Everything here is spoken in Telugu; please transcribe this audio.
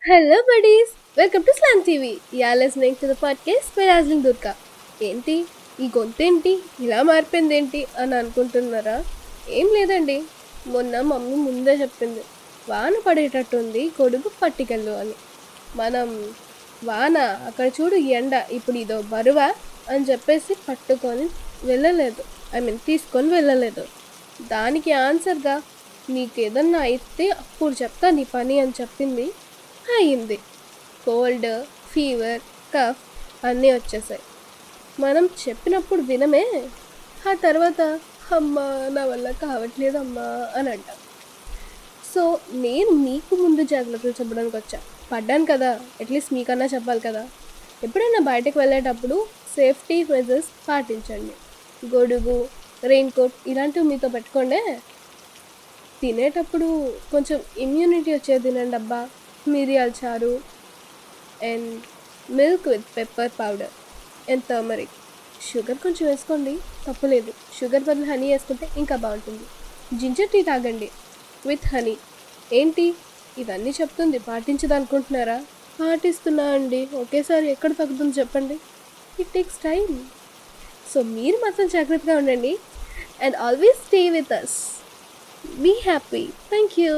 Hello buddies, welcome to slam TV. You're listening to the podcast by రాజ్లింగ్ దుర్గా. ఏంటి ఈ గొంతేంటి ఇలా మారిపోయింది ఏంటి అని అనుకుంటున్నారా? ఏం లేదండి, మొన్న మమ్మీ ముందే చెప్పింది వాన పడేటట్టుంది, గొడుగు పట్టుకెళ్ళు అని. మనం వాన అక్కడ చూడు, ఎండ ఇప్పుడు ఇదో బరువా అని చెప్పేసి పట్టుకొని వెళ్ళలేదు. తీసుకొని వెళ్ళలేదు. దానికి ఆన్సర్గా నీకు ఏదన్నా అయితే అప్పుడు చెప్తా నీ పని అని చెప్పింది. అయింది. కోల్డ్, ఫీవర్, కఫ్ అన్నీ వచ్చేసాయి. మనం చెప్పినప్పుడు వినమే, ఆ తర్వాత అమ్మా నా వల్ల కావట్లేదమ్మా అని అంటాం. సో నేను మీకు ముందు జాగ్రత్తలు చెప్పడానికి వచ్చా. పడ్డాను కదా, అట్లీస్ట్ మీకన్నా చెప్పాలి కదా. ఎప్పుడైనా బయటకు వెళ్ళేటప్పుడు సేఫ్టీ మెజర్స్ పాటించండి. గొడుగు, రెయిన్ కోట్ ఇలాంటివి మీతో పెట్టుకోండి. తినేటప్పుడు కొంచెం ఇమ్యూనిటీ వచ్చేది తినండి అబ్బా. మిరియాల చారు and milk with pepper powder and turmeric. Sugar కొంచెం వేసుకోండి, తప్పులేదు. షుగర్ బదులు హనీ వేసుకుంటే ఇంకా బాగుంటుంది. జింజర్ టీ తాగండి విత్ హనీ. ఏంటి ఇవన్నీ చెప్తుంది పాటించదనుకుంటున్నారా? పాటిస్తున్నా అండి, ఒకేసారి ఎక్కడ తగ్గుతుంది చెప్పండి. It takes time. సో మీరు మాత్రం జాగ్రత్తగా ఉండండి and always stay with us. Be happy. Thank you.